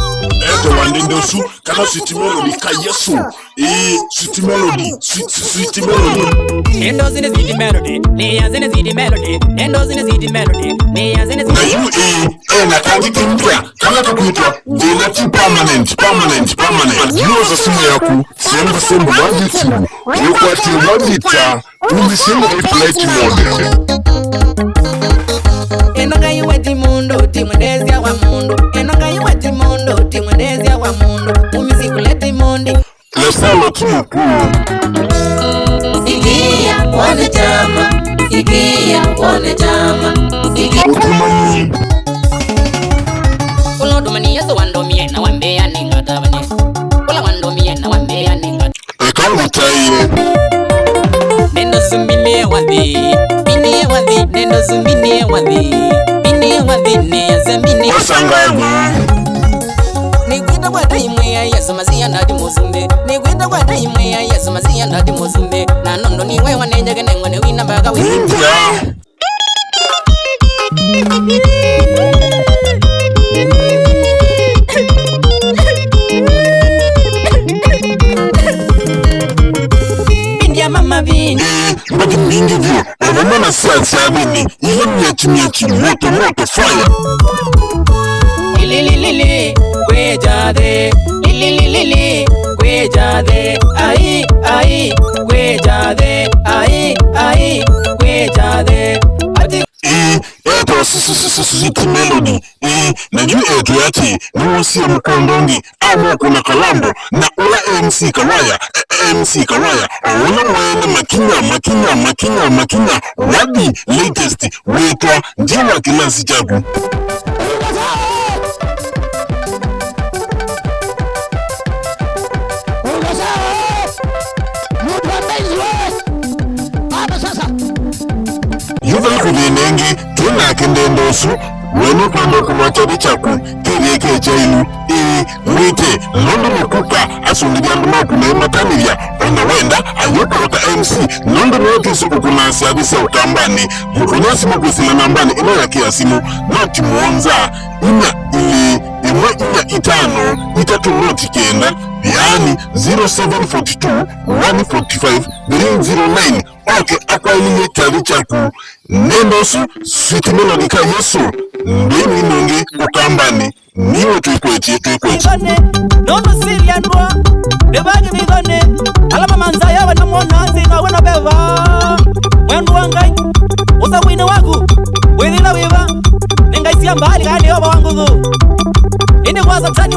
YESU kana sweet melody ka YESU. Sweet melody, sweet melody. Nendos in a sweet melody, layers in a sweet melody. Nendos in a sweet melody, layers in a sweet melody. Na kaji kimpia, kama tukuitwa, dilati permanent. You as a simu yaku, semba wajifu. Yukwati wajita, umisimu iflight model. Enoga yuweti mundo, timwendezia wa mundo. Enoga yuweti mundo, timwendezia wa mundo. Umisikuleti mundi. Lesalo tuku. Sikia, wane chama. Sikia, wane chama. Sikia. Utumani. Ulo dumani yeso wandomie na wambea ningatabane. Ula wandomie na wambea ningatabane. Ekamu taye. Nendo zumbine wadhi. Bine wadhi. Nendo zumbine wadhi. Bine wadhi ne zambine. Wasangabu. Nigwida kwa daimwe ya yesu mazia ndadi muzumbe. Nigwida kwa daimwe ya yesu mazia ndadi muzumbe. Na nondo niwe wanenjege nengone wina baga India. India mama bini. Mbaki mingi vyo. Wamana siya bini. Ihe miachi moto fire. Lili kwejade. Lili kwejade. Ai kwejade. Ai kwejade. Eto sweet melody. Najua eto yati nuosi ya mkondongi ama kuna kalambo na ula MC Karaya wana mwene makinya wadi latest wetwa jiwa kilansi chaku. Yuva kuvinengi tuna kindendosu weno kwando kumachari chaku kireke chailu. Mbitie nondo mukuka asungijandu makuna imatanivya onawenda ayoka wata MC nondo nyote suku kuna siabisa utambani mkunyasi mkusila nambani ina ya kiasimu noti mwonza ina itano itatu noti kenda yani 0742 145 309. Okay, akwa ilinye kyathi chaku nendosu sweet melody ka YESU mbini nungi ukambani niwe tuikweti nono siria ndwa nebagi nidhone alama manza yawe na mwonazi na wena beva mwendu wangai usa wine wagu withila wiva nengaisia mbali gani oba wangu thu ini kwaza msani